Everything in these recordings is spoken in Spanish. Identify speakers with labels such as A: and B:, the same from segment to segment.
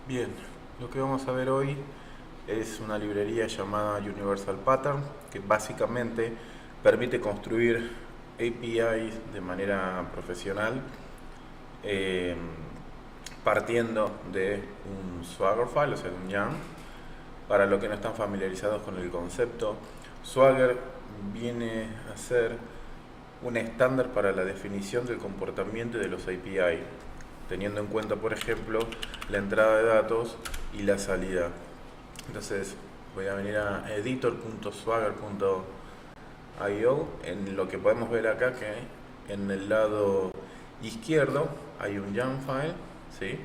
A: Bien, lo que vamos a ver hoy es una librería llamada Universal Pattern que básicamente permite construir APIs de manera profesional eh, partiendo de un Swagger file, o sea, un YAML. Para los que no están familiarizados con el concepto, Swagger viene a ser un estándar para la definición del comportamiento de los API, teniendo en cuenta, por ejemplo, la entrada de datos y la salida. Entonces voy a venir a editor.swagger.io. En lo que podemos ver acá, que en el lado izquierdo hay un YAML file, ¿sí?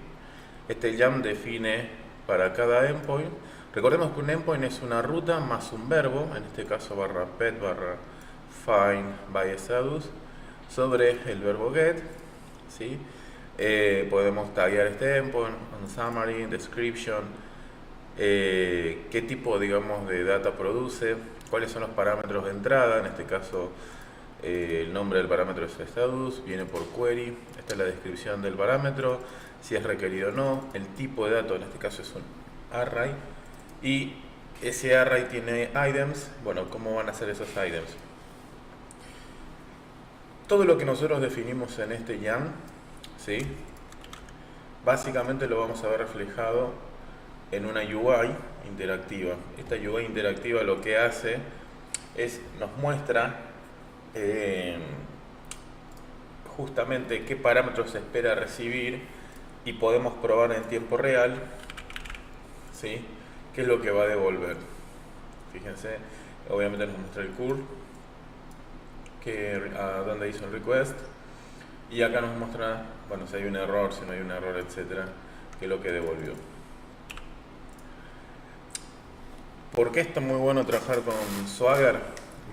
A: Este YAML define para cada endpoint. Recordemos que un endpoint es una ruta más un verbo, en este caso barra pet barra find by status, sobre el verbo get, ¿sí? Podemos taggear este endpoint, un summary, description, qué tipo, digamos, de data produce, cuáles son los parámetros de entrada, en este caso el nombre del parámetro es status, viene por query, esta es la descripción del parámetro, si es requerido o no, el tipo de dato, en este caso es un array, y ese array tiene items. Bueno, ¿cómo van a ser esos items? Todo lo que nosotros definimos en este YAML, ¿sí? Básicamente lo vamos a ver reflejado en una UI interactiva. Esta UI interactiva lo que hace es nos muestra justamente qué parámetros se espera recibir y podemos probar en tiempo real, ¿sí?, qué es lo que va a devolver. Fíjense, obviamente nos muestra el curl, donde hizo el request, y acá nos muestra, bueno, si hay un error, si no hay un error, etcétera, qué es lo que devolvió. ¿Por qué está muy bueno trabajar con Swagger?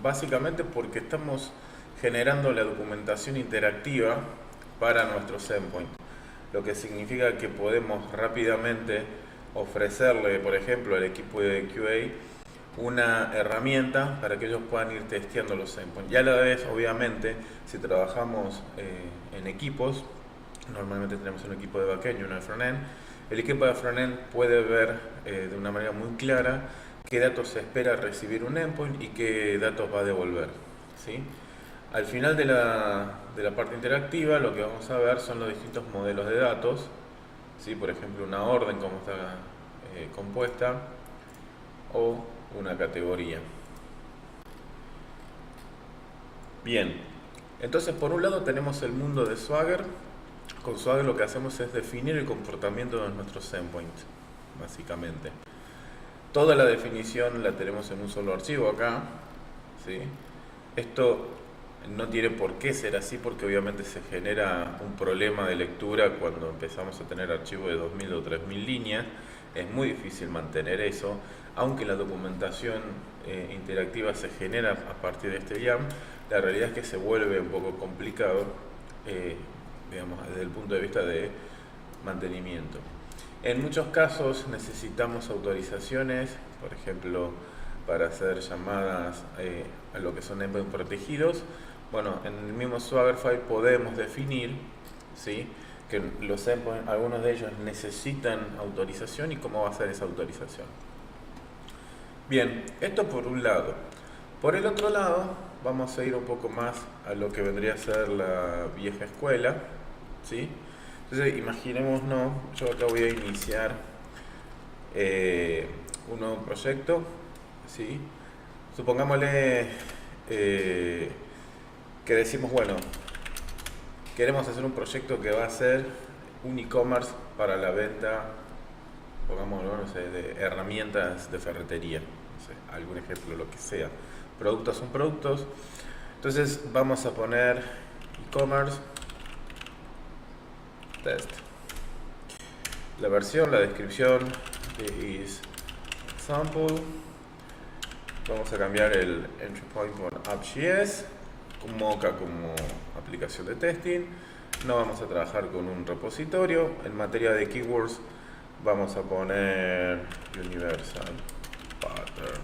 A: Básicamente porque estamos generando la documentación interactiva para nuestros endpoints, lo que significa que podemos rápidamente ofrecerle, por ejemplo, al equipo de QA una herramienta para que ellos puedan ir testeando los endpoints. Y a la vez, obviamente, si trabajamos en equipos, normalmente tenemos un equipo de backend y uno de frontend, el equipo de frontend puede ver de una manera muy clara qué datos se espera recibir un endpoint y qué datos va a devolver, ¿sí? Al final de la parte interactiva, lo que vamos a ver son los distintos modelos de datos, ¿sí? Por ejemplo, una orden, cómo está compuesta, o una categoría. Bien, entonces por un lado tenemos el mundo de Swagger. Con Swagger lo que hacemos es definir el comportamiento de nuestros endpoints, básicamente. Toda la definición la tenemos en un solo archivo acá, ¿sí? Esto no tiene por qué ser así, porque obviamente se genera un problema de lectura cuando empezamos a tener archivos de 2000 o 3000 líneas. Es muy difícil mantener eso, aunque la documentación interactiva se genera a partir de este YAML. La realidad es que se vuelve un poco complicado, digamos, desde el punto de vista de mantenimiento. En muchos casos necesitamos autorizaciones, por ejemplo, para hacer llamadas a lo que son endpoints protegidos. Bueno, en el mismo Swagger file podemos definir, ¿sí?, que los endpoints, algunos de ellos necesitan autorización y cómo va a ser esa autorización. Bien, esto por un lado. Por el otro lado, vamos a ir un poco más a lo que vendría a ser la vieja escuela, ¿sí? Entonces, imaginémonos, yo acá voy a iniciar un nuevo proyecto, ¿sí? Supongámosle que decimos, bueno, queremos hacer un proyecto que va a ser un e-commerce para la venta, pongámoslo, no sé, de herramientas de ferretería, no sé, algún ejemplo, lo que sea. Productos son productos. Entonces vamos a poner e-commerce test. La versión, la descripción is sample. Vamos a cambiar el entry point por app.js, como aplicación de testing. No vamos a trabajar con un repositorio. En materia de keywords vamos a poner Universal Pattern.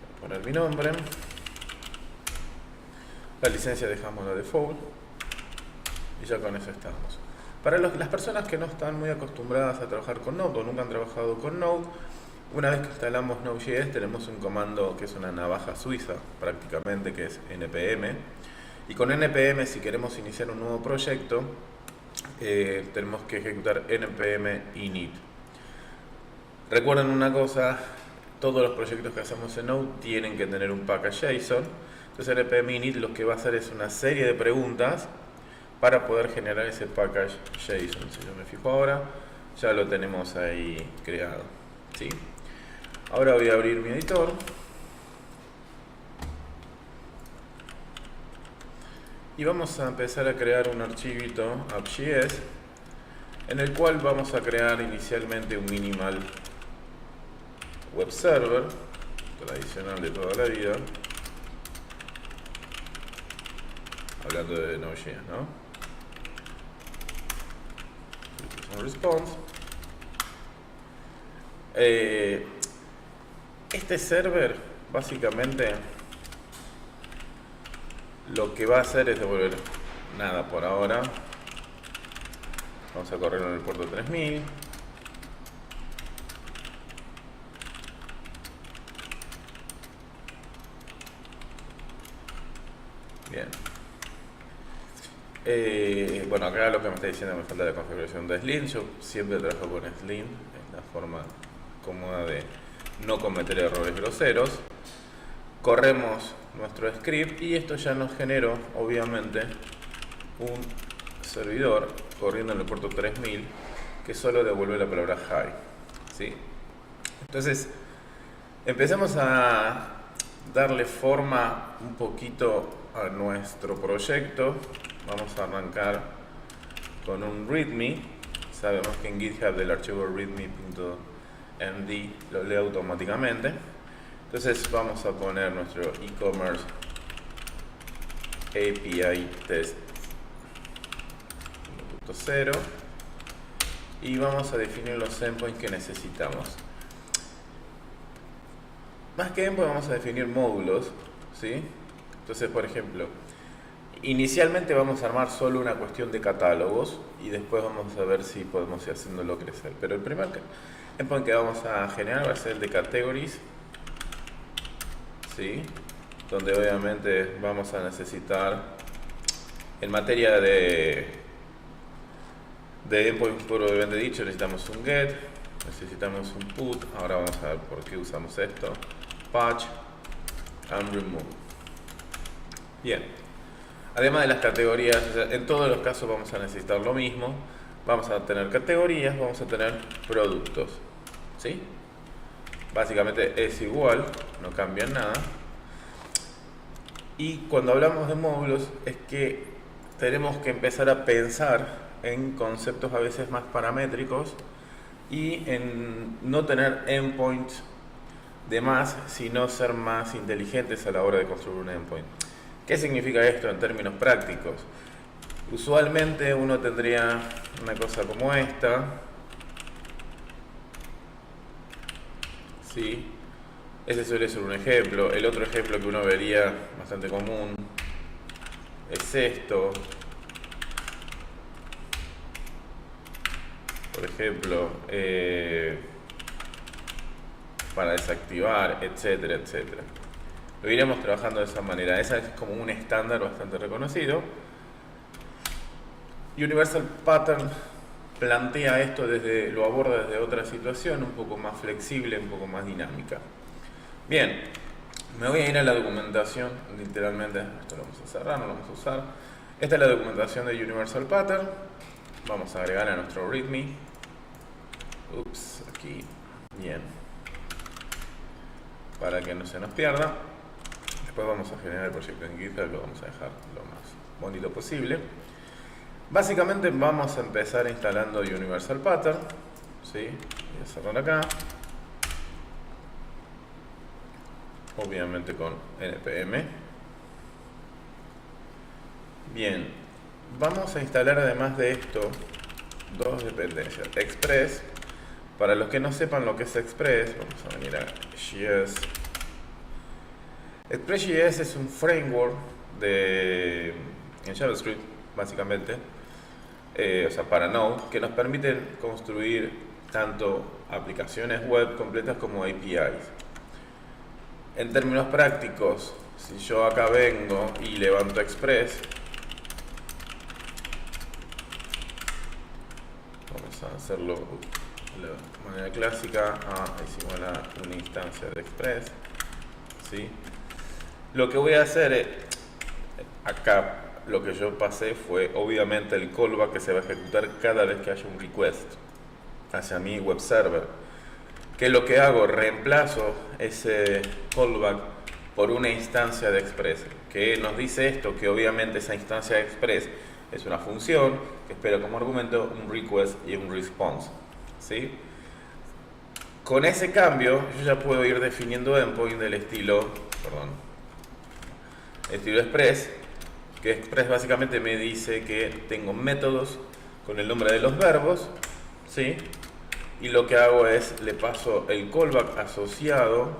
A: Voy a poner mi nombre. La licencia dejamos la default y ya con eso estamos. Para las personas que no están muy acostumbradas a trabajar con Node o nunca han trabajado con Node, una vez que instalamos Node.js tenemos un comando que es una navaja suiza prácticamente, que es npm. Y con npm, si queremos iniciar un nuevo proyecto, tenemos que ejecutar npm init. Recuerden una cosa, todos los proyectos que hacemos en Node tienen que tener un package JSON. Entonces npm init lo que va a hacer es una serie de preguntas para poder generar ese package JSON. Si yo me fijo ahora, ya lo tenemos ahí creado, ¿sí? Ahora voy a abrir mi editor y vamos a empezar a crear un archivito app.js en el cual vamos a crear inicialmente un minimal web server tradicional de toda la vida, hablando de Node.js, ¿no? Response. Este server básicamente lo que va a hacer es devolver nada por ahora. Vamos a correrlo en el puerto 3000. Bien. Bueno, acá lo que me está diciendo me falta la configuración de Slim. Yo siempre trabajo con Slim, es la forma cómoda de no cometer errores groseros. Corremos nuestro script y esto ya nos generó, obviamente, un servidor corriendo en el puerto 3000 que solo devuelve la palabra hi, ¿sí? Entonces, empecemos a darle forma un poquito a nuestro proyecto. Vamos a arrancar con un readme. Sabemos que en GitHub del archivo readme.md lo lee automáticamente. Entonces vamos a poner nuestro e-commerce API test 1.0 y vamos a definir los endpoints que necesitamos. Más que endpoint vamos a definir módulos, ¿sí? Entonces, por ejemplo, inicialmente vamos a armar solo una cuestión de catálogos y después vamos a ver si podemos ir haciéndolo crecer. Pero el primer endpoint que vamos a generar va a ser el de categories, ¿sí? Donde obviamente vamos a necesitar, en materia de endpoint propiamente dicho, necesitamos un get, necesitamos un put. Ahora vamos a ver por qué usamos esto. Patch and remove. Bien. Además de las categorías, en todos los casos vamos a necesitar lo mismo. Vamos a tener categorías, vamos a tener productos, ¿sí? Básicamente es igual, no cambia nada. Y cuando hablamos de módulos es que tenemos que empezar a pensar en conceptos a veces más paramétricos y en no tener endpoints de más, sino ser más inteligentes a la hora de construir un endpoint. ¿Qué significa esto en términos prácticos? Usualmente uno tendría una cosa como esta, ¿sí? Ese suele ser un ejemplo. El otro ejemplo que uno vería bastante común es esto. Por ejemplo, para desactivar, etcétera, etcétera. Lo iremos trabajando de esa manera. Esa es como un estándar bastante reconocido. Universal Pattern plantea esto lo aborda desde otra situación, un poco más flexible, un poco más dinámica. Bien, me voy a ir a la documentación, literalmente, esto lo vamos a cerrar, no lo vamos a usar. Esta es la documentación de Universal Pattern. Vamos a agregar a nuestro readme. Ups, aquí. Bien. Para que no se nos pierda. Después vamos a generar el proyecto en GitHub, lo vamos a dejar lo más bonito posible. Básicamente vamos a empezar instalando Universal Pattern, ¿sí? Voy a cerrar acá. Obviamente con npm. Bien, vamos a instalar además de esto dos dependencias. Express, para los que no sepan lo que es Express, vamos a venir a JS. Express.js es un framework en JavaScript, básicamente, o sea, para Node, que nos permiten construir tanto aplicaciones web completas como APIs. En términos prácticos, si yo acá vengo y levanto Express, vamos a hacerlo de la manera clásica, hicimos una instancia de Express, ¿sí? Lo que voy a hacer es, acá lo que yo pasé fue obviamente el callback que se va a ejecutar cada vez que haya un request hacia mi web server. ¿Qué es lo que hago? Reemplazo ese callback por una instancia de Express, que nos dice esto, que obviamente esa instancia de Express es una función que espera como argumento un request y un response, ¿sí? Con ese cambio yo ya puedo ir definiendo endpoint del estilo Express, que Express básicamente me dice que tengo métodos con el nombre de los verbos, ¿sí? Y lo que hago es, le paso el callback asociado,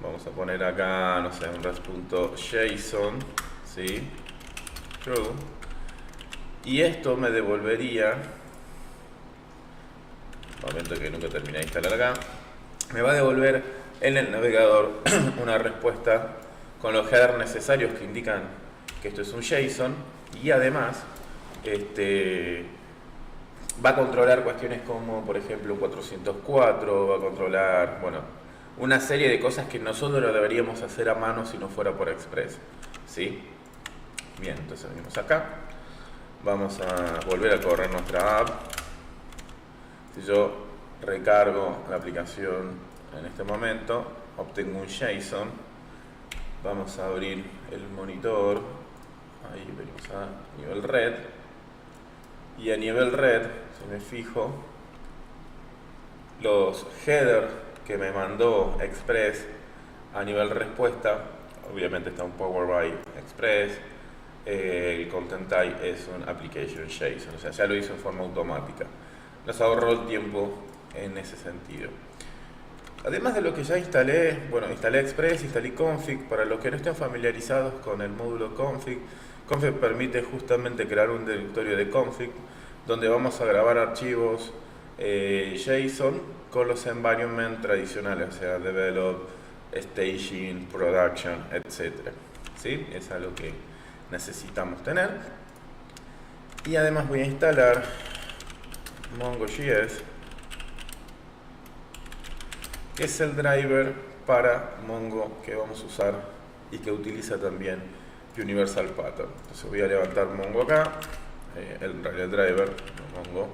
A: vamos a poner acá, no sé, un res.json, ¿sí? True. Y esto me devolvería, momento que nunca terminé de instalar acá, me va a devolver en el navegador una respuesta con los headers necesarios que indican que esto es un JSON, y además va a controlar cuestiones como, por ejemplo, 404, va a controlar, bueno, una serie de cosas que nosotros lo deberíamos hacer a mano si no fuera por Express, ¿sí? Bien, entonces venimos acá, vamos a volver a correr nuestra app. Si yo recargo la aplicación en este momento, obtengo un JSON, vamos a abrir el monitor, ahí venimos a nivel red, y a nivel red, si me fijo, los headers que me mandó Express a nivel respuesta, obviamente está un Power by Express, el content type es un application JSON, o sea, ya lo hizo en forma automática. Nos ahorró el tiempo en ese sentido. Además de lo que ya instalé, bueno, instalé Express, instalé config. Para los que no estén familiarizados con el módulo config, config permite justamente crear un directorio de config donde vamos a grabar archivos JSON con los environment tradicionales, o sea, develop, staging, production, etc. ¿Sí? Es algo que necesitamos tener. Y además voy a instalar MongoJS, que es el driver para Mongo que vamos a usar y que utiliza también Universal Pattern. Entonces voy a levantar Mongo acá, el driver de Mongo.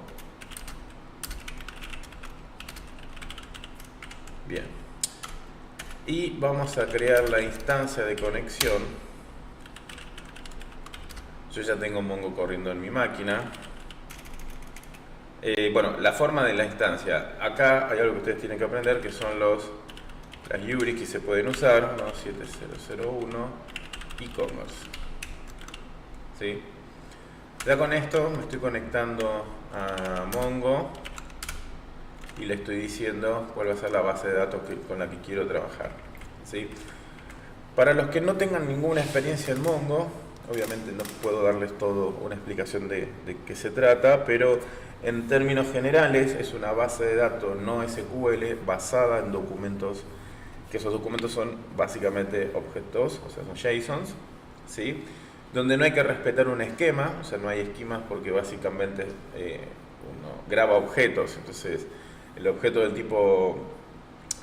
A: Bien. Y vamos a crear la instancia de conexión. Yo ya tengo Mongo corriendo en mi máquina. Bueno, la forma de la instancia. Acá hay algo que ustedes tienen que aprender, que son las URIs que se pueden usar. 7001 e-commerce. ¿Sí? Ya con esto me estoy conectando a Mongo y le estoy diciendo cuál va a ser la base de datos con la que quiero trabajar, ¿sí? Para los que no tengan ninguna experiencia en Mongo, obviamente no puedo darles todo una explicación de qué se trata, pero en términos generales es una base de datos no SQL basada en documentos, que esos documentos son básicamente objetos, o sea, son JSONs, ¿sí? Donde no hay que respetar un esquema, o sea, no hay esquemas porque básicamente uno graba objetos, entonces el objeto del tipo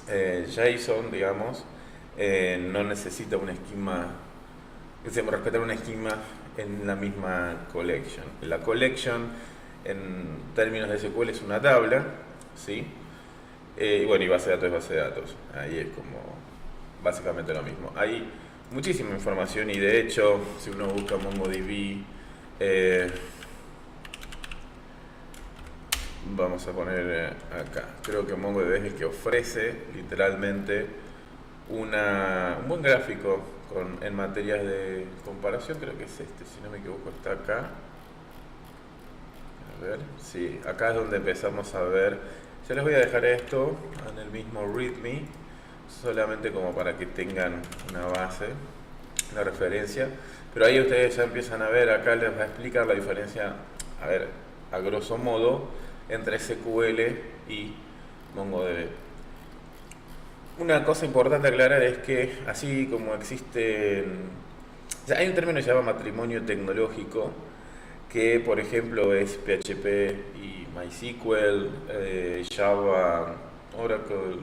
A: JSON, digamos, no necesita un esquema, respetar un esquema en la misma collection. La collection en términos de SQL es una tabla, ¿sí? Y bueno, y base de datos es base de datos. Ahí es como básicamente lo mismo. Hay muchísima información y de hecho, si uno busca MongoDB, vamos a poner acá, creo que MongoDB es el que ofrece literalmente un buen gráfico en materias de comparación. Creo que es este, si no me equivoco, está acá. A ver, sí, acá es donde empezamos a ver. Yo les voy a dejar esto en el mismo README, solamente como para que tengan una base. una referencia, pero ahí ustedes ya empiezan a ver, acá les va a explicar la diferencia, a ver, a grosso modo, entre SQL y MongoDB. Una cosa importante a aclarar es que así como existen, o sea, hay un término que se llama matrimonio tecnológico, que por ejemplo es PHP y MySQL, Java, Oracle,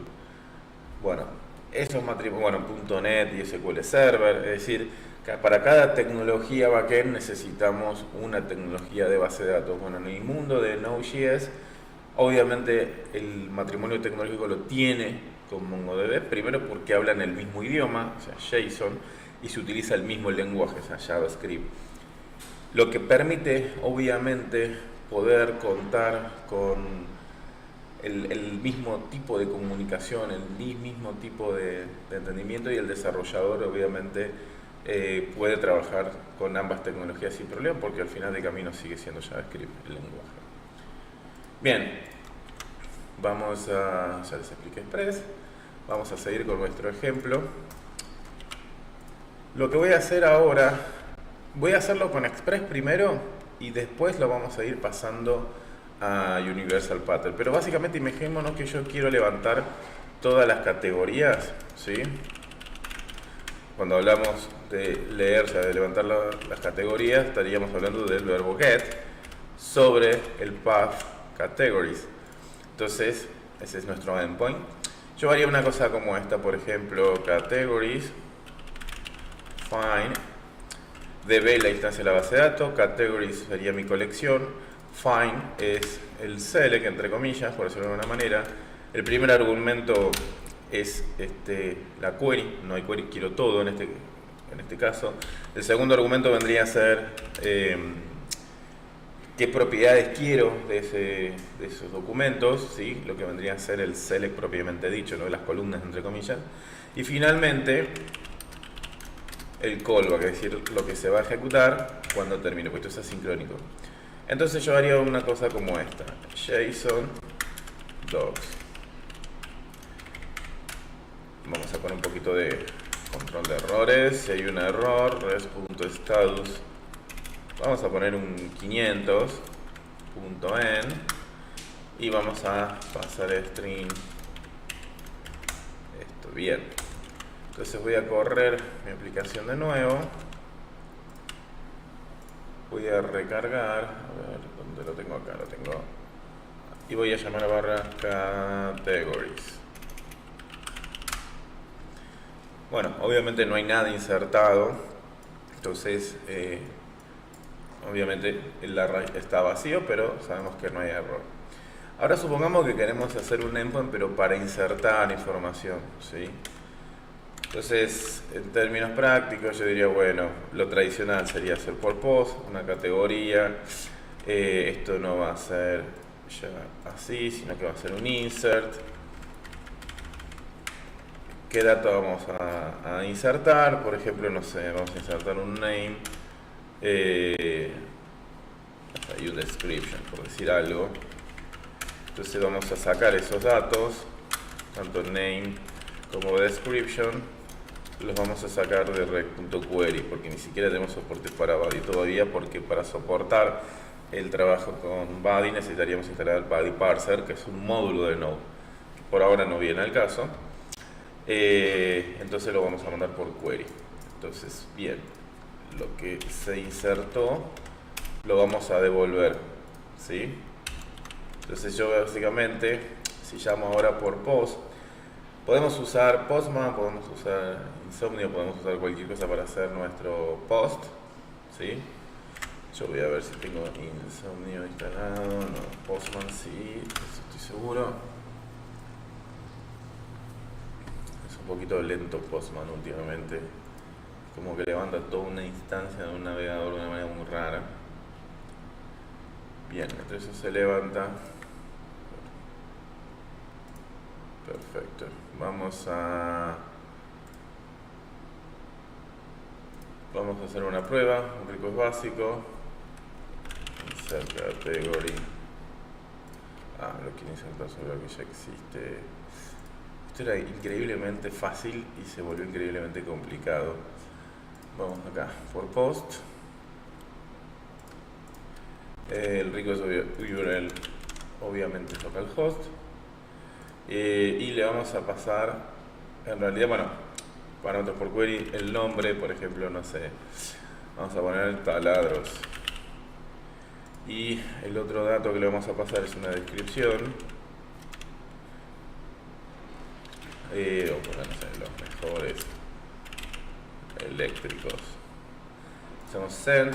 A: bueno, esos matrimonios, bueno, .NET y SQL Server, es decir, que para cada tecnología backend necesitamos una tecnología de base de datos. Bueno, en el mundo de Node.js, obviamente el matrimonio tecnológico lo tiene con MongoDB, primero porque hablan el mismo idioma, o sea, JSON, y se utiliza el mismo lenguaje, o sea, JavaScript. Lo que permite, obviamente, poder contar con el mismo tipo de comunicación, el mismo tipo de entendimiento, y el desarrollador, obviamente, puede trabajar con ambas tecnologías sin problema, porque al final de camino sigue siendo JavaScript el lenguaje. Bien, vamos a, ya les expliqué Express, vamos a seguir con nuestro ejemplo. Lo que voy a hacer ahora, voy a hacerlo con Express primero y después lo vamos a ir pasando a Universal Pattern. Pero básicamente imaginémonos que yo quiero levantar todas las categorías, ¿sí? Cuando hablamos de leer, o sea, de levantar las categorías, estaríamos hablando del verbo get sobre el path categories. Entonces, ese es nuestro endpoint. Yo haría una cosa como esta, por ejemplo, categories, find, db la instancia de la base de datos, categories sería mi colección, find es el select, entre comillas, por decirlo de alguna manera. El primer argumento es la query, no hay query, quiero todo en este caso. El segundo argumento vendría a ser qué propiedades quiero de esos documentos, ¿sí? Lo que vendría a ser el select propiamente dicho, ¿no? Las columnas, entre comillas. Y finalmente el callback, es decir, lo que se va a ejecutar cuando termine, pues esto es asincrónico. Entonces yo haría una cosa como esta: JSON docs. Vamos a poner un poquito de control de errores. Si hay un error, res.status, vamos a poner un 500.en y vamos a pasar string esto. Bien, entonces voy a correr mi aplicación de nuevo, voy a recargar, a ver, ¿dónde lo tengo? Acá lo tengo, y voy a llamar a barra categories. Bueno, obviamente no hay nada insertado, entonces obviamente el array está vacío, pero sabemos que no hay error. Ahora supongamos que queremos hacer un endpoint, pero para insertar información, ¿sí? Entonces, en términos prácticos, yo diría, bueno, lo tradicional sería hacer por post, una categoría. Esto no va a ser ya así, sino que va a ser un insert. ¿Qué dato vamos a insertar? Por ejemplo, no sé, vamos a insertar un name y un description, por decir algo. Entonces vamos a sacar esos datos, tanto name como description, los vamos a sacar de rec.query, porque ni siquiera tenemos soporte para Buddy todavía, porque para soportar el trabajo con Buddy necesitaríamos instalar el Buddy Parser, que es un módulo de Node, que por ahora no viene al caso. Entonces lo vamos a mandar por query. Entonces, bien, lo que se insertó lo vamos a devolver, ¿sí? Entonces yo básicamente, si llamo ahora por post, podemos usar Postman, podemos usar Insomnio, podemos usar cualquier cosa para hacer nuestro post, ¿sí? Yo voy a ver si tengo Insomnio instalado. No, Postman sí, eso estoy seguro. Un poquito lento Postman últimamente, como que levanta toda una instancia de un navegador de una manera muy rara. Bien, entonces eso se levanta. Perfecto. Vamos a hacer una prueba, un request básico. Insert category. Lo quiero insertar sobre lo que ya existe. Esto era increíblemente fácil y se volvió increíblemente complicado. Vamos acá, for post. El request URL obviamente es localhost. Y le vamos a pasar, en realidad, bueno, parámetros por query, el nombre, por ejemplo, no sé, vamos a poner taladros. Y el otro dato que le vamos a pasar es una descripción. O poner, no sé, los mejores eléctricos. Hacemos send.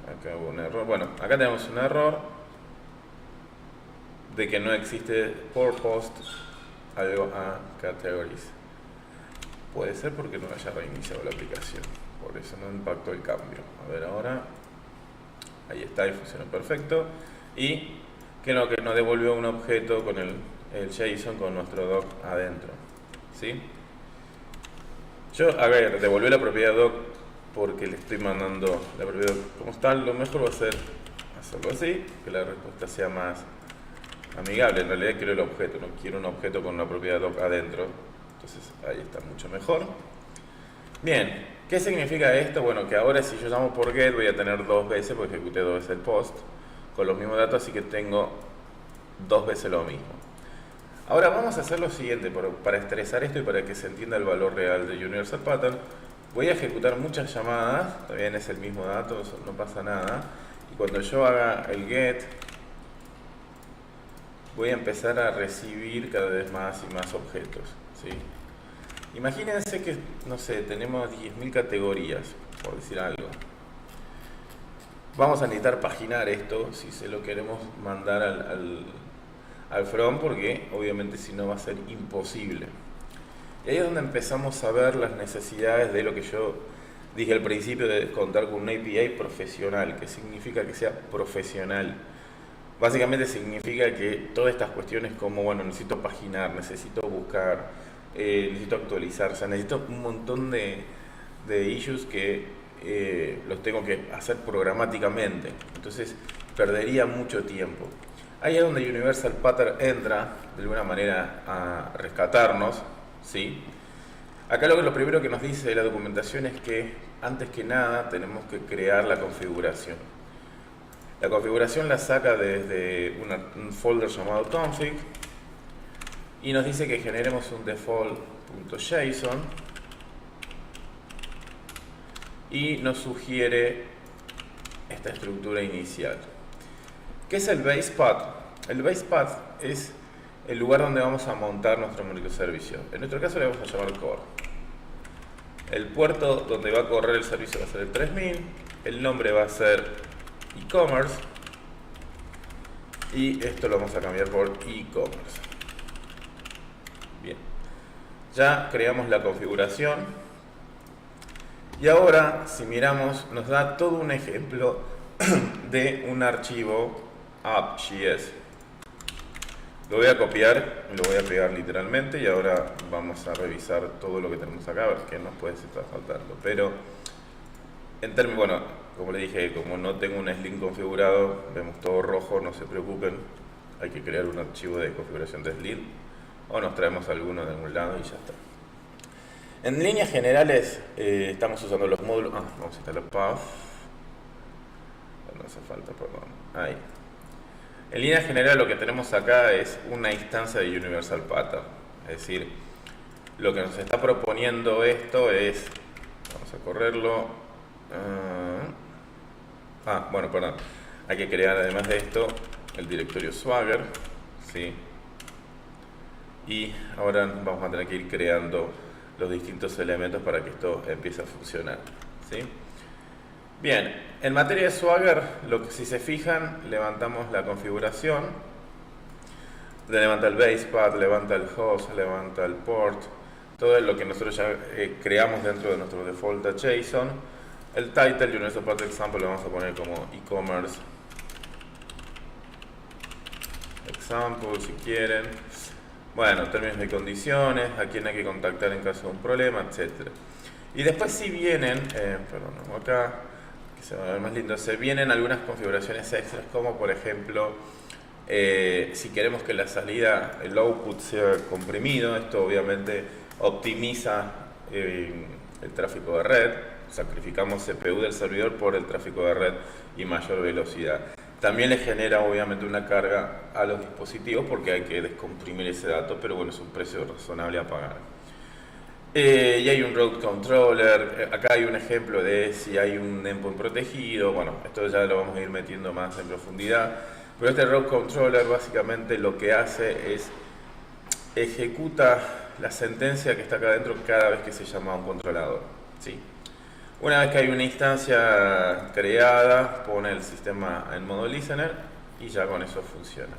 A: Acá hubo un error. Bueno, acá tenemos un error de que no existe for post algo a categories. Puede ser porque no haya reiniciado la aplicación, por eso no impactó el cambio. A ver ahora, ahí está y funcionó perfecto. Y que nos devolvió un objeto con el JSON con nuestro doc adentro, ¿sí? Yo, a ver, devolví la propiedad doc porque le estoy mandando la propiedad doc como está. Lo mejor va a ser hacerlo así, que la respuesta sea más amigable. En realidad quiero el objeto, no quiero un objeto con una propiedad doc adentro. Entonces ahí está mucho mejor. Bien, ¿qué significa esto? Bueno, que ahora si yo llamo por get voy a tener dos veces, porque ejecuté dos veces el post con los mismos datos, así que tengo dos veces lo mismo. Ahora vamos a hacer lo siguiente, para estresar esto y para que se entienda el valor real de Universal Pattern. Voy a ejecutar muchas llamadas, también es el mismo dato, no pasa nada. Y cuando yo haga el get, voy a empezar a recibir cada vez más y más objetos, ¿sí? Imagínense que, no sé, tenemos 10.000 categorías, por decir algo. Vamos a necesitar paginar esto si se lo queremos mandar al front, porque obviamente si no va a ser imposible. Y ahí es donde empezamos a ver las necesidades de lo que yo dije al principio, de contar con una API profesional. ¿Qué significa que sea profesional? Básicamente significa que todas estas cuestiones como, bueno, necesito paginar, necesito buscar, necesito actualizar, o sea, necesito un montón de issues que los tengo que hacer programáticamente. Entonces perdería mucho tiempo. Ahí es donde Universal Pattern entra de alguna manera a rescatarnos, ¿sí? Acá lo primero que nos dice la documentación es que antes que nada tenemos que crear la configuración. La configuración la saca desde un folder llamado config y nos dice que generemos un default.json y nos sugiere esta estructura inicial. ¿Qué es el base path? El base path es el lugar donde vamos a montar nuestro microservicio. En nuestro caso le vamos a llamar core. El puerto donde va a correr el servicio va a ser el 3000, el nombre va a ser e-commerce y esto lo vamos a cambiar por e-commerce. Bien, ya creamos la configuración y ahora si miramos nos da todo un ejemplo de un archivo app.js. Lo voy a copiar y lo voy a pegar literalmente y ahora vamos a revisar todo lo que tenemos acá, a ver qué nos puede estar faltando. Pero en términos, bueno, como le dije, como no tengo un Sling configurado, vemos todo rojo, no se preocupen, hay que crear un archivo de configuración de Sling o nos traemos alguno de algún lado y ya está. En líneas generales estamos usando los módulos, vamos a instalar path, no hace falta, perdón, ahí. En línea general lo que tenemos acá es una instancia de Universal Pattern, es decir, lo que nos está proponiendo esto es, vamos a correrlo, bueno, perdón, hay que crear además de esto el directorio Swagger, ¿sí? Y ahora vamos a tener que ir creando los distintos elementos para que esto empiece a funcionar, ¿sí? Bien, en materia de Swagger, si se fijan, levantamos la configuración, levanta el base path, levanta el host, levanta el port, todo lo que nosotros ya creamos dentro de nuestro default.json. El title y nuestro path example lo vamos a poner como e-commerce example si quieren. Bueno, términos y condiciones, a quién hay que contactar en caso de un problema, etc. Y después si vienen, perdón, acá, que se va a ver más lindo, se vienen algunas configuraciones extras, como por ejemplo, si queremos que la salida, el output sea comprimido, esto obviamente optimiza el tráfico de red, sacrificamos CPU del servidor por el tráfico de red y mayor velocidad. También le genera obviamente una carga a los dispositivos porque hay que descomprimir ese dato, pero bueno, es un precio razonable a pagar. Y hay un route controller, acá hay un ejemplo de si hay un endpoint protegido, bueno, esto ya lo vamos a ir metiendo más en profundidad, pero este route controller básicamente lo que hace es ejecuta la sentencia que está acá adentro cada vez que se llama a un controlador, ¿sí? Una vez que hay una instancia creada, pone el sistema en modo listener y ya con eso funciona.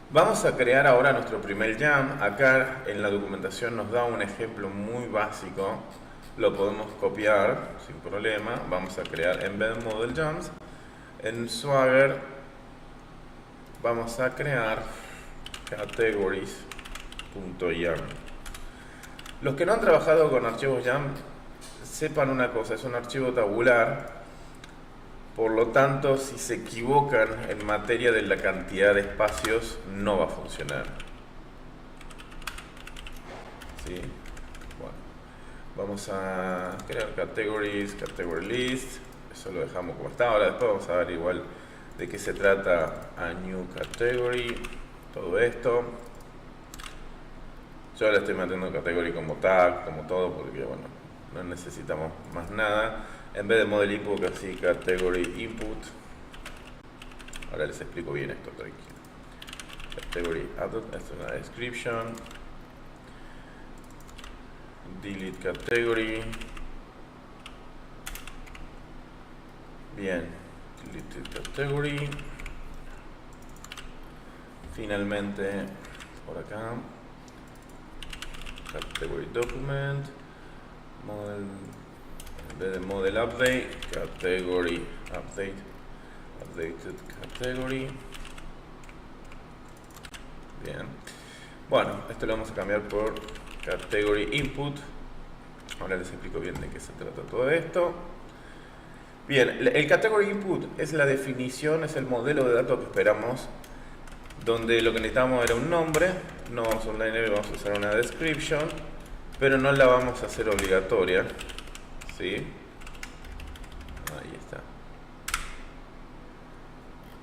A: Vamos a crear ahora nuestro primer jam. Acá en la documentación nos da un ejemplo muy básico. Lo podemos copiar sin problema. Vamos a crear Embedded Model Jams. En Swagger vamos a crear categories.yam. Los que no han trabajado con archivos YAM, sepan una cosa, es un archivo tabular. Por lo tanto, si se equivocan en materia de la cantidad de espacios, no va a funcionar. ¿Sí? Bueno, vamos a crear categories, category list. Eso lo dejamos como está. Ahora después vamos a ver igual de qué se trata a new category. Todo esto. Yo le estoy metiendo category como tag, como todo, porque bueno, no necesitamos más nada. En vez de model input, así category input. Ahora les explico bien esto, tranquilo. Category added, esto es una description. Delete category. Bien, delete category. Finalmente, por acá, category document, model. En vez de model update, category update, updated category. Bien. Bueno, esto lo vamos a cambiar por category input. Ahora les explico bien de qué se trata todo esto. Bien, el category input es la definición, es el modelo de datos que esperamos, donde lo que necesitamos era un nombre. No vamos a un line, vamos a usar una description, pero no la vamos a hacer obligatoria. ¿Sí? Ahí está.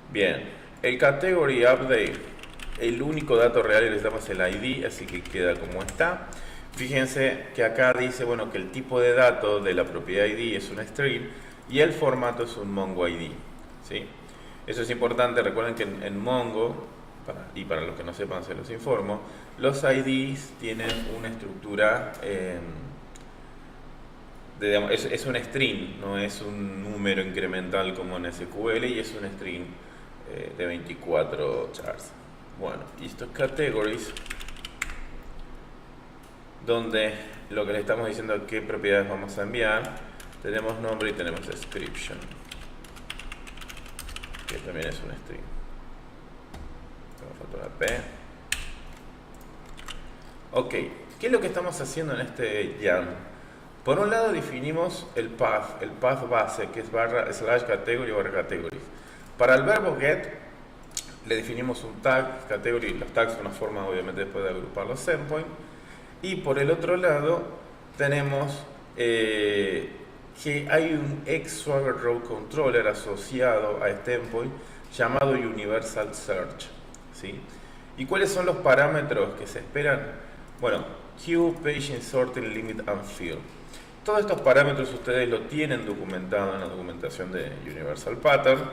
A: Bien, el category update, el único dato real que necesitamos es el ID, así que queda como está. Fíjense que acá dice, bueno, que el tipo de dato de la propiedad ID es un string y el formato es un Mongo ID. ¿Sí? Eso es importante, recuerden que en Mongo, y para los que no sepan se los informo, los IDs tienen una estructura es un string, no es un número incremental como en SQL, y es un string de 24 chars. Bueno, y estos categories, donde lo que le estamos diciendo es qué propiedades vamos a enviar. Tenemos nombre y tenemos description, que también es un string. Me falta una P. Ok, ¿qué es lo que estamos haciendo en este YAML? Por un lado definimos el path base, que es /category o /categories. Para el verbo get le definimos un tag, category, los tags son una forma obviamente después de agrupar los endpoints. Y por el otro lado tenemos que hay un Swagger Route Controller asociado a este endpoint llamado Universal Search. ¿Sí? ¿Y cuáles son los parámetros que se esperan? Bueno, queue, paging, sorting, limit and fill. Todos estos parámetros ustedes lo tienen documentado en la documentación de Universal Pattern.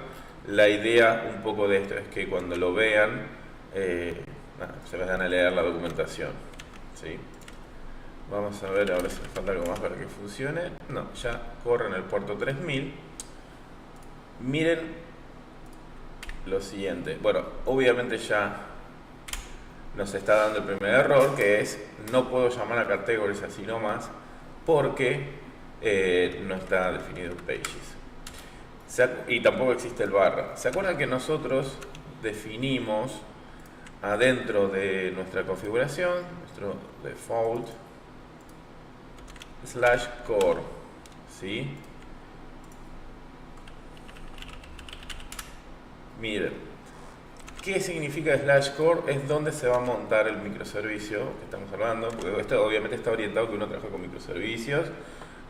A: La idea un poco de esto es que cuando lo vean, se vayan a leer la documentación. ¿Sí? Vamos a ver, ahora si me falta algo más para que funcione. No, ya corre en el puerto 3000. Miren lo siguiente. Bueno, obviamente ya nos está dando el primer error, que es no puedo llamar a categories así nomás, porque no está definido pages. Y tampoco existe el barra. ¿Se acuerdan que nosotros definimos adentro de nuestra configuración, nuestro default /core, ¿sí? Miren, ¿Qué significa slash core? Es donde se va a montar el microservicio que estamos hablando, porque esto obviamente está orientado a que uno trabaja con microservicios,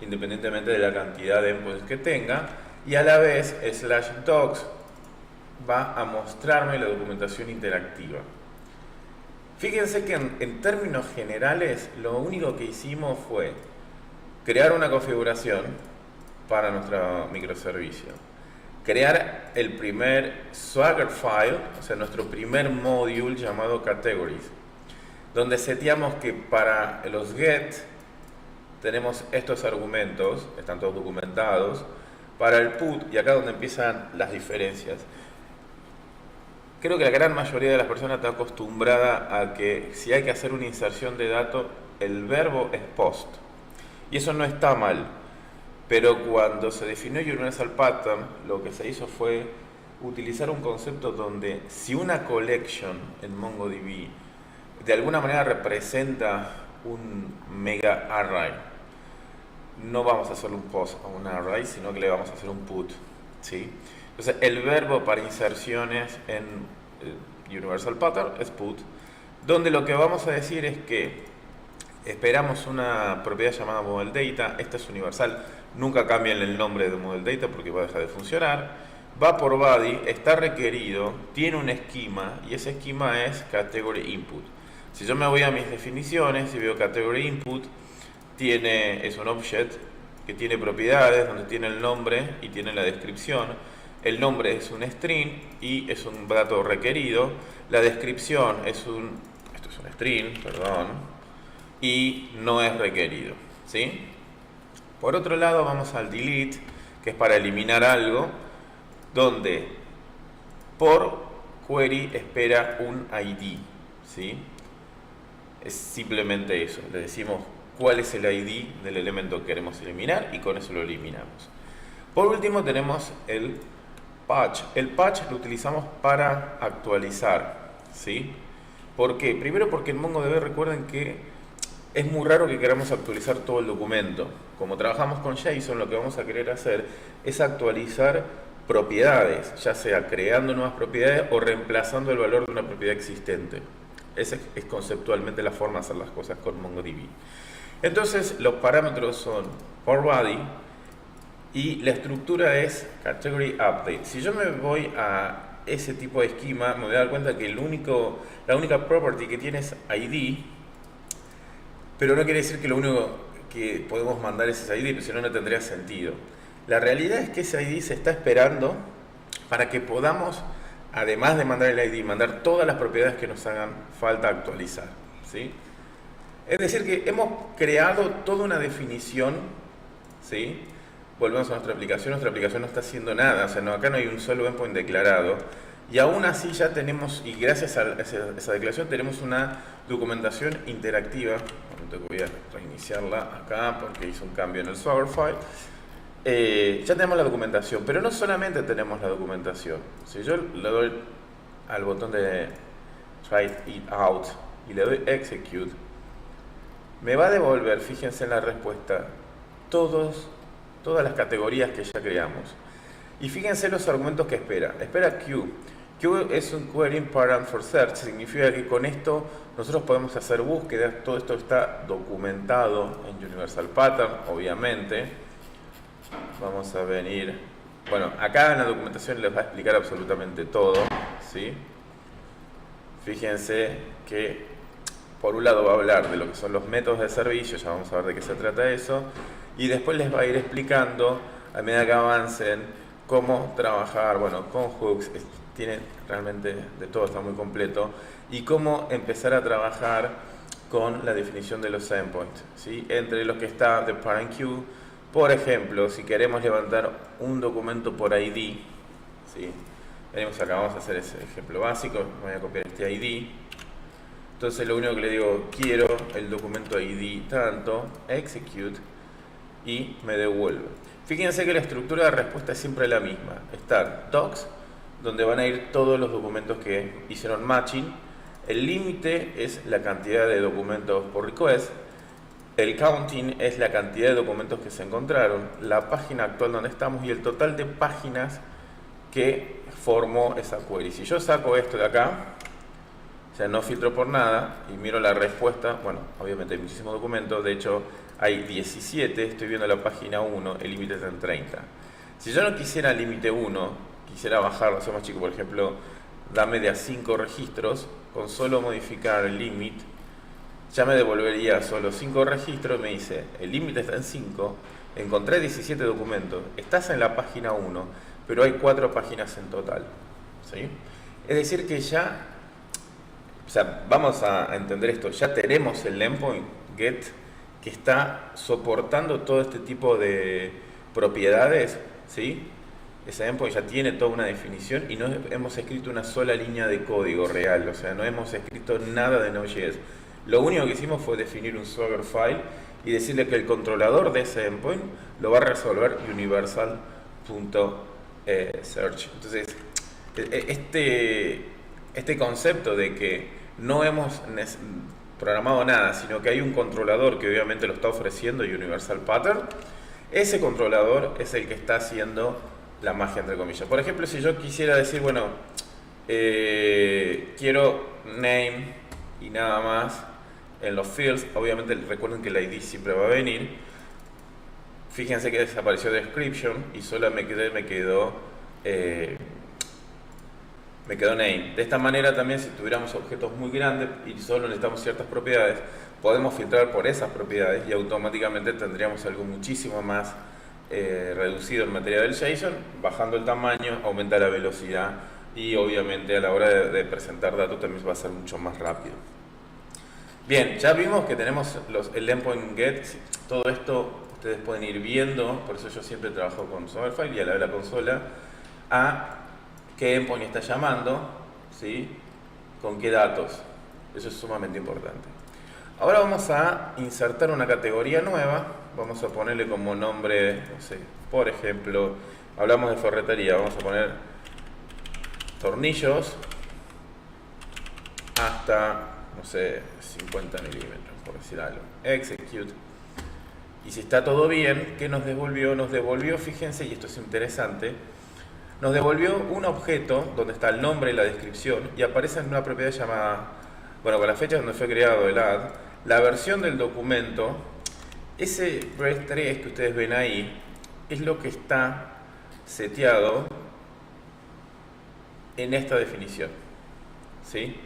A: independientemente de la cantidad de endpoints que tenga, y a la vez slash docs va a mostrarme la documentación interactiva. Fíjense que en términos generales lo único que hicimos fue crear una configuración para nuestro microservicio, crear el primer Swagger file, o sea, nuestro primer module llamado categories, donde seteamos que para los get tenemos estos argumentos, están todos documentados, para el put, y acá donde empiezan las diferencias. Creo que la gran mayoría de las personas está acostumbrada a que si hay que hacer una inserción de datos, el verbo es post. Y eso no está mal. Pero cuando se definió Universal Pattern, lo que se hizo fue utilizar un concepto donde si una collection en MongoDB de alguna manera representa un mega array, no vamos a hacerle un post a un array, sino que le vamos a hacer un put, ¿sí? Entonces, el verbo para inserciones en Universal Pattern es put, donde lo que vamos a decir es que esperamos una propiedad llamada Model Data. Esta es universal, nunca cambien el nombre de Model Data porque va a dejar de funcionar. Va por body, está requerido, tiene un esquema y ese esquema es Category Input. Si yo me voy a mis definiciones y veo Category Input, es un object que tiene propiedades donde tiene el nombre y tiene la descripción. El nombre es un string y es un dato requerido. La descripción esto es un string, perdón, y no es requerido, ¿sí? Por otro lado vamos al delete, que es para eliminar algo, donde por query espera un ID, ¿sí? Es simplemente eso, le decimos cuál es el ID del elemento que queremos eliminar y con eso lo eliminamos. Por último tenemos el patch. El patch lo utilizamos para actualizar, ¿sí? ¿Por qué? Primero porque en MongoDB recuerden que es muy raro que queramos actualizar todo el documento. Como trabajamos con JSON, lo que vamos a querer hacer es actualizar propiedades, ya sea creando nuevas propiedades o reemplazando el valor de una propiedad existente. Esa es conceptualmente la forma de hacer las cosas con MongoDB. Entonces, los parámetros son for body y la estructura es category update. Si yo me voy a ese tipo de esquema, me voy a dar cuenta que la única property que tiene es ID, pero no quiere decir que lo único que podemos mandar es ese ID, porque si no, no tendría sentido. La realidad es que ese ID se está esperando para que podamos, además de mandar el ID, mandar todas las propiedades que nos hagan falta actualizar, ¿sí? Es decir, que hemos creado toda una definición, ¿sí? Volvemos a nuestra aplicación no está haciendo nada, o sea, acá no hay un solo endpoint declarado, y aún así ya tenemos, y gracias a esa declaración tenemos una documentación interactiva. Voy a reiniciarla acá porque hice un cambio en el Swagger file. Ya tenemos la documentación, pero no solamente tenemos la documentación. Si yo le doy al botón de try it out y le doy execute, me va a devolver, fíjense en la respuesta, todas las categorías que ya creamos. Y fíjense los argumentos que espera. Espera Q. Q es un querying pattern for search. Significa que con esto nosotros podemos hacer búsquedas. Todo esto está documentado en Universal Pattern, obviamente. Vamos a venir. Bueno, acá en la documentación les va a explicar absolutamente todo, ¿sí? Fíjense que por un lado va a hablar de lo que son los métodos de servicio, ya vamos a ver de qué se trata eso, y después les va a ir explicando a medida que avancen cómo trabajar, bueno, con hooks, tiene realmente de todo, está muy completo, y cómo empezar a trabajar con la definición de los endpoints, ¿sí? Entre los que está the parent queue. Por ejemplo, si queremos levantar un documento por ID, ¿sí? Venimos acá, vamos a hacer ese ejemplo básico, voy a copiar este ID. Entonces lo único que le digo, quiero el documento ID tanto, execute, y me devuelve. Fíjense que la estructura de respuesta es siempre la misma. Está docs, donde van a ir todos los documentos que hicieron matching. El límite es la cantidad de documentos por request. El counting es la cantidad de documentos que se encontraron. La página actual donde estamos y el total de páginas que formó esa query. Si yo saco esto de acá, o sea, no filtro por nada y miro la respuesta, bueno, obviamente hay muchísimos documentos, de hecho hay 17, estoy viendo la página 1, el límite está en 30. Si yo no quisiera límite 1, quisiera bajarlo, hacer más chico, por ejemplo, dame de a 5 registros, con solo modificar el límite, ya me devolvería solo 5 registros, me dice, el límite está en 5, encontré 17 documentos, estás en la página 1, pero hay 4 páginas en total, ¿sí? Es decir que ya, o sea, vamos a entender esto, ya tenemos el endpoint get que está soportando todo este tipo de propiedades, ¿sí? Ese endpoint ya tiene toda una definición y no hemos escrito una sola línea de código real, o sea, no hemos escrito nada de Node.js. Lo único que hicimos fue definir un Swagger file y decirle que el controlador de ese endpoint lo va a resolver universal.search. Entonces, este concepto de que no hemos programado nada, sino que hay un controlador que obviamente lo está ofreciendo y Universal Pattern, ese controlador es el que está haciendo la magia, entre comillas. Por ejemplo, si yo quisiera decir, bueno, quiero name y nada más en los fields, obviamente recuerden que el ID siempre va a venir. Fíjense que desapareció description y solo me quedó name. De esta manera también, si tuviéramos objetos muy grandes y solo necesitamos ciertas propiedades, podemos filtrar por esas propiedades y automáticamente tendríamos algo muchísimo más reducido en materia del JSON, bajando el tamaño, aumenta la velocidad y obviamente a la hora de presentar datos también va a ser mucho más rápido. Bien, ya vimos que tenemos el endpoint get, todo esto ustedes pueden ir viendo, por eso yo siempre trabajo con Swaggerfile y a la de la consola, a qué endpoint está llamando, ¿sí? Con qué datos, eso es sumamente importante. Ahora vamos a insertar una categoría nueva, vamos a ponerle como nombre, no sé, por ejemplo, hablamos de ferretería, vamos a poner tornillos hasta, no sé, 50 milímetros, por decir algo. Execute. Y si está todo bien, ¿qué nos devolvió? Nos devolvió, fíjense, y esto es interesante, nos devolvió un objeto donde está el nombre y la descripción y aparece en una propiedad llamada, bueno, con la fecha donde fue creado el add, la versión del documento, ese res 3 que ustedes ven ahí, es lo que está seteado en esta definición, ¿sí?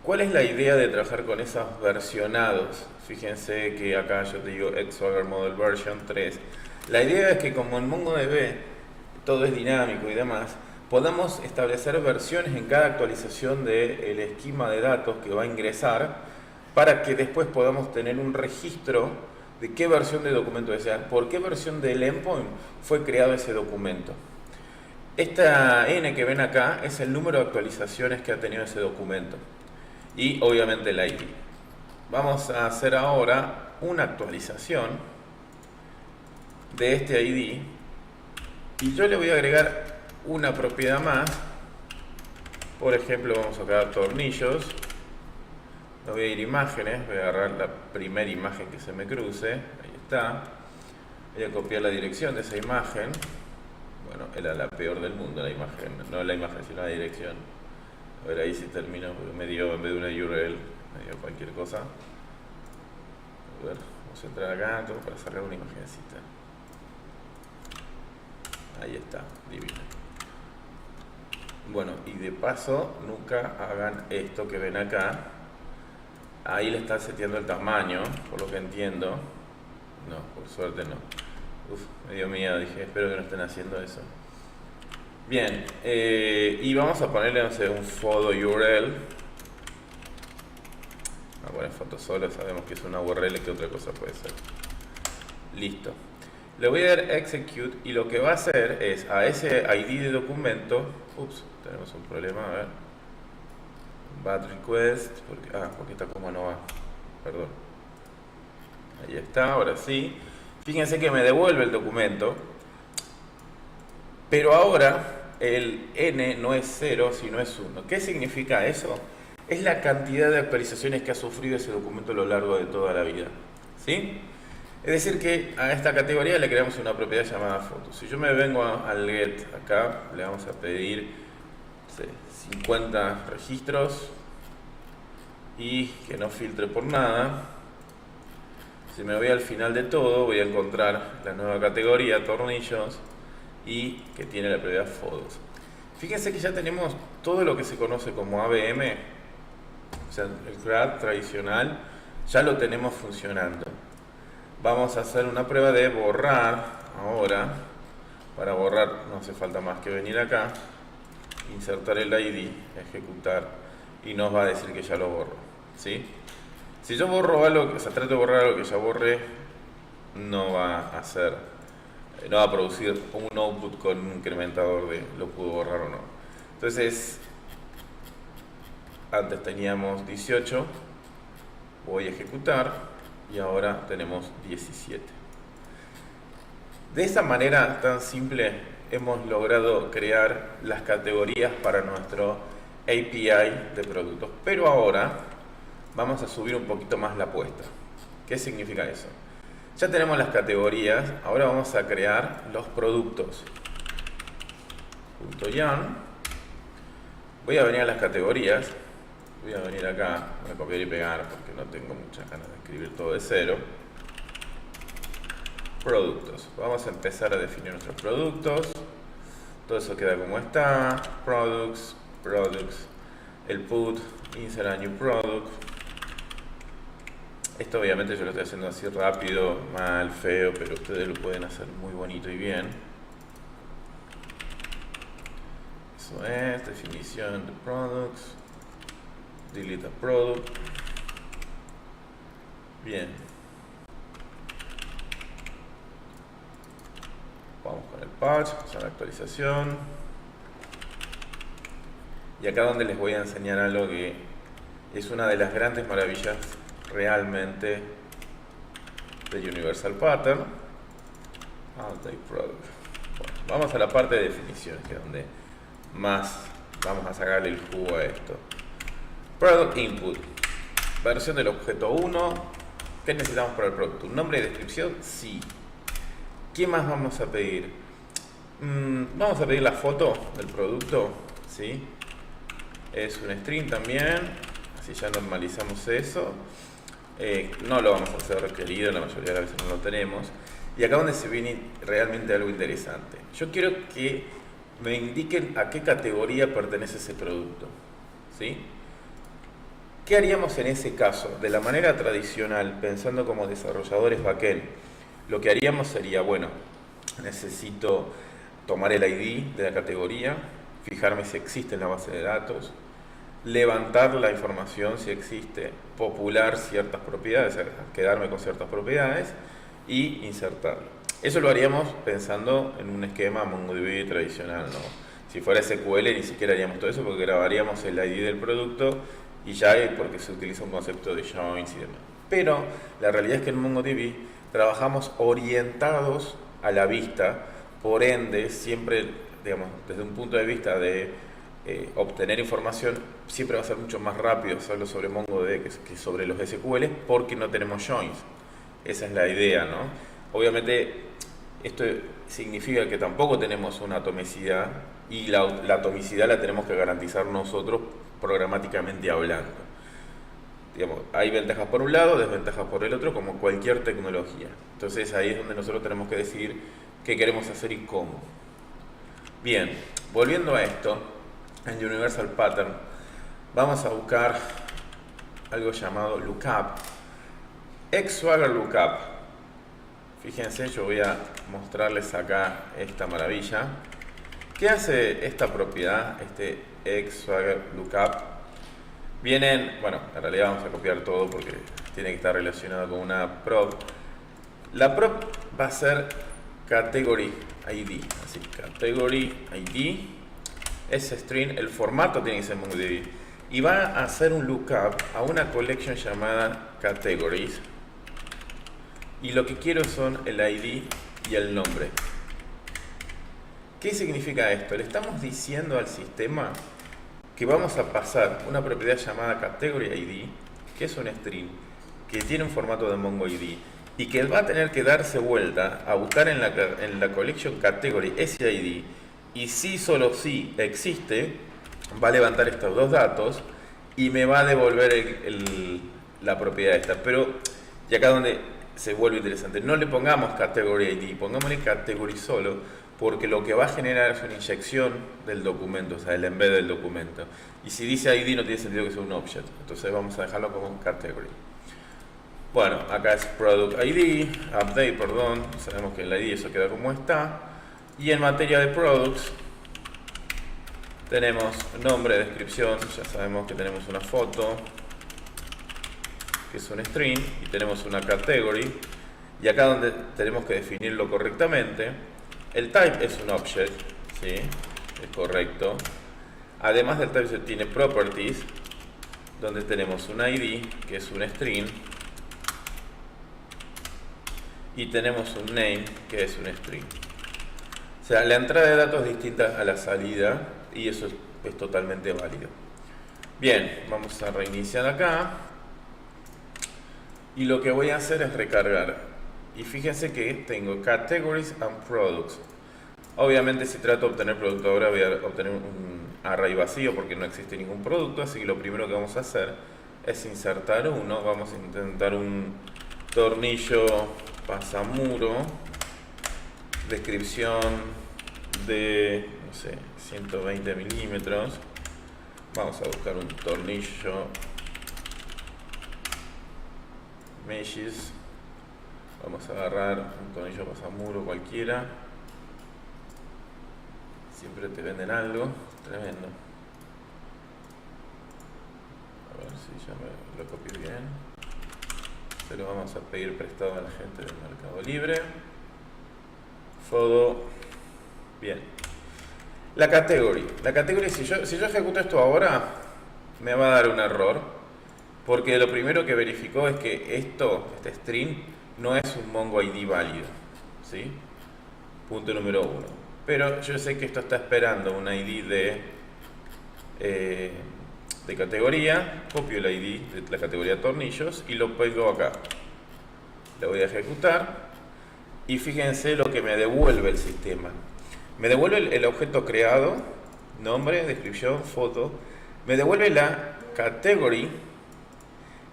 A: ¿Cuál es la idea de trabajar con esos versionados? Fíjense que acá yo te digo Swagger Model Version 3. La idea es que como en MongoDB todo es dinámico y demás, podamos establecer versiones en cada actualización del esquema de datos que va a ingresar para que después podamos tener un registro de qué versión de documento desea, por qué versión del endpoint fue creado ese documento. Esta N que ven acá es el número de actualizaciones que ha tenido ese documento y obviamente el ID. Vamos a hacer ahora una actualización de este ID y yo le voy a agregar una propiedad más. Por ejemplo, vamos a crear tornillos, no voy a ir a imágenes, voy a agarrar la primera imagen que se me cruce, ahí está, voy a copiar la dirección de esa imagen. Bueno, era la peor del mundo la imagen, no la imagen sino la dirección. A ver ahí si termino, porque me dio, en vez de una URL, me dio cualquier cosa. A ver, vamos a entrar acá, todo para sacar una imagencita. Ahí está, divino. Bueno, y de paso, nunca hagan esto que ven acá. Ahí le están seteando el tamaño, por lo que entiendo. No, por suerte no. Uf, me dio miedo, dije, espero que no estén haciendo eso. Bien, y vamos a ponerle, no sé, un photo URL. Vamos a poner foto solo, sabemos que es una URL, que otra cosa puede ser. Listo. Le voy a dar execute y lo que va a hacer es a ese ID de documento. Ups, tenemos un problema, a ver. Bad request, porque está como no va. Perdón. Ahí está, ahora sí. Fíjense que me devuelve el documento. Pero ahora el n no es 0, sino es 1. ¿Qué significa eso? Es la cantidad de actualizaciones que ha sufrido ese documento a lo largo de toda la vida. ¿Sí? Es decir que a esta categoría le creamos una propiedad llamada foto. Si yo me vengo al get acá, le vamos a pedir, no sé, 50 registros y que no filtre por nada. Si me voy al final de todo, voy a encontrar la nueva categoría, tornillos, y que tiene la propiedad fotos. Fíjense que ya tenemos todo lo que se conoce como ABM, o sea, el CRUD tradicional, ya lo tenemos funcionando. Vamos a hacer una prueba de borrar ahora. Para borrar no hace falta más que venir acá, insertar el ID, ejecutar, y nos va a decir que ya lo borro, ¿sí? Si yo borro algo, o sea, trato de borrar algo que ya borré, no va a producir un output con un incrementador de lo pudo borrar o no. Entonces, antes teníamos 18, voy a ejecutar y ahora tenemos 17. De esa manera tan simple hemos logrado crear las categorías para nuestro API de productos. Pero ahora vamos a subir un poquito más la apuesta. ¿Qué significa eso? Ya tenemos las categorías, ahora vamos a crear los productos. .yarn. Voy a venir a las categorías. Voy a venir acá, voy a copiar y pegar porque no tengo muchas ganas de escribir todo de cero. Productos. Vamos a empezar a definir nuestros productos. Todo eso queda como está. Products. El put, insert a new product. Esto obviamente yo lo estoy haciendo así rápido, mal, feo, pero ustedes lo pueden hacer muy bonito y bien. Eso es, definición de products. Delete a product. Bien. Vamos con el patch, o sea, la actualización. Y acá donde les voy a enseñar algo que es una de las grandes maravillas realmente de Universal Pattern. Product. Bueno, vamos a la parte de definiciones, que es donde más vamos a sacarle el jugo a esto. Product Input. Versión del objeto 1. ¿Qué necesitamos para el producto? ¿Un nombre y descripción? Sí. ¿Qué más vamos a pedir? Vamos a pedir la foto del producto. ¿Sí? Es un string también. Así ya normalizamos eso. No lo vamos a hacer requerido, la mayoría de las veces no lo tenemos. Y acá donde se viene realmente algo interesante. Yo quiero que me indiquen a qué categoría pertenece ese producto. ¿Sí? ¿Qué haríamos en ese caso? De la manera tradicional, pensando como desarrolladores backend, lo que haríamos sería, bueno, necesito tomar el ID de la categoría, fijarme si existe en la base de datos, levantar la información si existe, popular ciertas propiedades, quedarme con ciertas propiedades y insertarlo. Eso lo haríamos pensando en un esquema MongoDB tradicional, ¿no? Si fuera SQL ni siquiera haríamos todo eso porque grabaríamos el ID del producto y ya porque se utiliza un concepto de joins y demás. Pero la realidad es que en MongoDB trabajamos orientados a la vista, por ende siempre, digamos, desde un punto de vista de obtener información, siempre va a ser mucho más rápido hacerlo sobre MongoDB que sobre los SQL porque no tenemos joins. Esa es la idea, ¿no? Obviamente esto significa que tampoco tenemos una atomicidad y la atomicidad la tenemos que garantizar nosotros programáticamente hablando. Digamos, hay ventajas por un lado, desventajas por el otro, como cualquier tecnología. Entonces ahí es donde nosotros tenemos que decidir qué queremos hacer y cómo. Bien, volviendo a esto, en Universal Pattern vamos a buscar algo llamado lookup. Swagger lookup. Fíjense, yo voy a mostrarles acá esta maravilla. ¿Qué hace esta propiedad, este Swagger lookup? Vienen, bueno, en realidad vamos a copiar todo porque tiene que estar relacionado con una prop. La prop va a ser category ID, así, category ID, es string, el formato tiene que ser MongoDB, y va a hacer un lookup a una collection llamada categories, y lo que quiero son el ID y el nombre. ¿Qué significa esto? Le estamos diciendo al sistema que vamos a pasar una propiedad llamada category ID, que es un string, que tiene un formato de MongoDB, y que va a tener que darse vuelta a buscar en la collection category ese ID, y si solo si existe, va a levantar estos dos datos y me va a devolver la propiedad esta. Pero, y acá donde se vuelve interesante, no le pongamos category ID, pongámosle category solo, porque lo que va a generar es una inyección del documento, o sea, el embed del documento. Y si dice ID no tiene sentido que sea un object, entonces vamos a dejarlo como category. Bueno, acá es product ID, update, perdón, sabemos que el ID eso queda como está. Y en materia de products tenemos nombre, descripción, ya sabemos que tenemos una foto, que es un string, y tenemos una category, y acá donde tenemos que definirlo correctamente, el type es un object, ¿sí? Es correcto. Además del type tiene properties, donde tenemos un ID, que es un string, y tenemos un name, que es un string. O sea, la entrada de datos es distinta a la salida, y eso es totalmente válido. Bien, vamos a reiniciar acá. Y lo que voy a hacer es recargar. Y fíjense que tengo Categories and Products. Obviamente si trato de obtener producto ahora voy a obtener un array vacío porque no existe ningún producto. Así que lo primero que vamos a hacer es insertar uno. Vamos a intentar un tornillo pasamuro. Descripción de, no sé, 120 milímetros. Vamos a buscar un tornillo meshes. Vamos a agarrar un tornillo pasamuro cualquiera. Siempre te venden algo tremendo. A ver si ya me lo copio bien. Se lo vamos a pedir prestado a la gente del Mercado Libre. Foto. Bien. La category. La category, si yo ejecuto esto ahora, me va a dar un error. Porque lo primero que verificó es que este string, no es un MongoID válido. ¿Sí? Punto número 1. Pero yo sé que esto está esperando un ID de categoría. Copio el ID de la categoría tornillos y lo pego acá. Le voy a ejecutar. Y fíjense lo que me devuelve el sistema. Me devuelve el objeto creado, nombre, descripción, foto. Me devuelve la category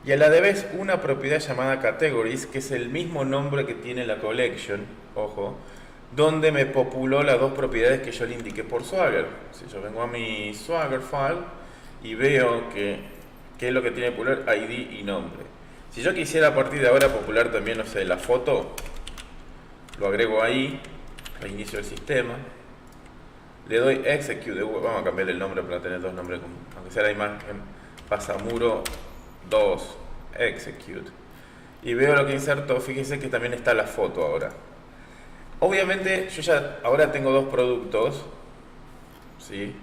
A: y a la vez una propiedad llamada categories, que es el mismo nombre que tiene la collection, ojo, donde me populó las dos propiedades que yo le indiqué por Swagger. Si yo vengo a mi Swagger file y veo que es lo que tiene que popular, ID y nombre. Si yo quisiera a partir de ahora popular también, no sé, la foto, lo agrego ahí, reinicio el sistema, le doy execute, vamos a cambiar el nombre para tener dos nombres, aunque sea la imagen, pasamuro 2, execute, y veo lo que inserto. Fíjense que también está la foto ahora. Obviamente yo ya ahora tengo dos productos, ¿sí?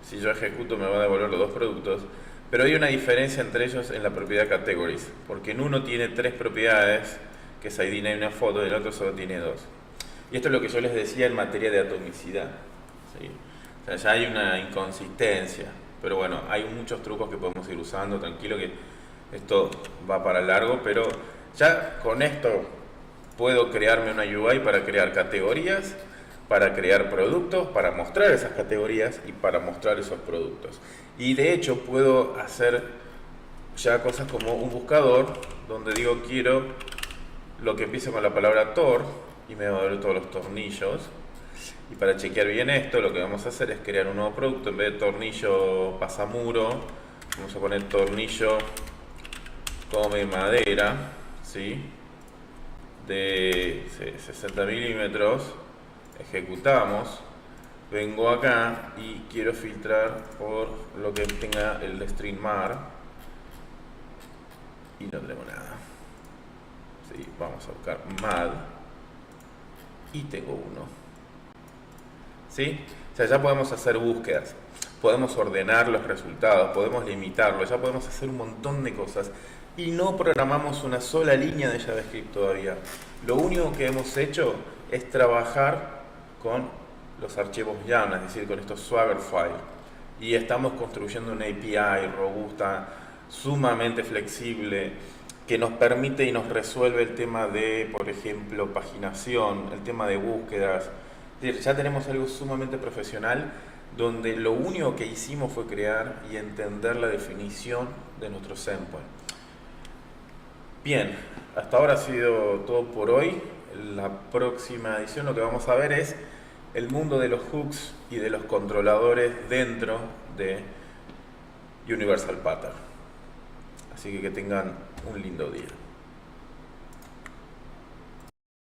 A: Si yo ejecuto me va a devolver los dos productos, pero hay una diferencia entre ellos en la propiedad categories, porque en uno tiene tres propiedades, que es ID, name, una foto, y el otro solo tiene dos. Y esto es lo que yo les decía en materia de atomicidad, ¿sí? O sea, ya hay una inconsistencia, pero bueno, hay muchos trucos que podemos ir usando, tranquilo que esto va para largo, pero ya con esto puedo crearme una UI para crear categorías, para crear productos, para mostrar esas categorías y para mostrar esos productos. Y de hecho puedo hacer ya cosas como un buscador, donde digo quiero lo que empiece con la palabra tor, y me va a dar todos los tornillos. Y para chequear bien esto, lo que vamos a hacer es crear un nuevo producto. En vez de tornillo pasamuro, vamos a poner tornillo come madera, ¿sí? De 60 milímetros. Ejecutamos. Vengo acá y quiero filtrar por lo que tenga el string mar. Y no tenemos nada. Sí, vamos a buscar mad. Y tengo uno. ¿Sí? O sea, ya podemos hacer búsquedas, podemos ordenar los resultados, podemos limitarlos, ya podemos hacer un montón de cosas. Y no programamos una sola línea de JavaScript todavía. Lo único que hemos hecho es trabajar con los archivos YAML, es decir, con estos Swagger files. Y estamos construyendo una API robusta, sumamente flexible, que nos permite y nos resuelve el tema de, por ejemplo, paginación, el tema de búsquedas. Ya tenemos algo sumamente profesional donde lo único que hicimos fue crear y entender la definición de nuestro endpoint. Bien, hasta ahora ha sido todo por hoy. En la próxima edición lo que vamos a ver es el mundo de los hooks y de los controladores dentro de Universal Pattern. Así que tengan un lindo día.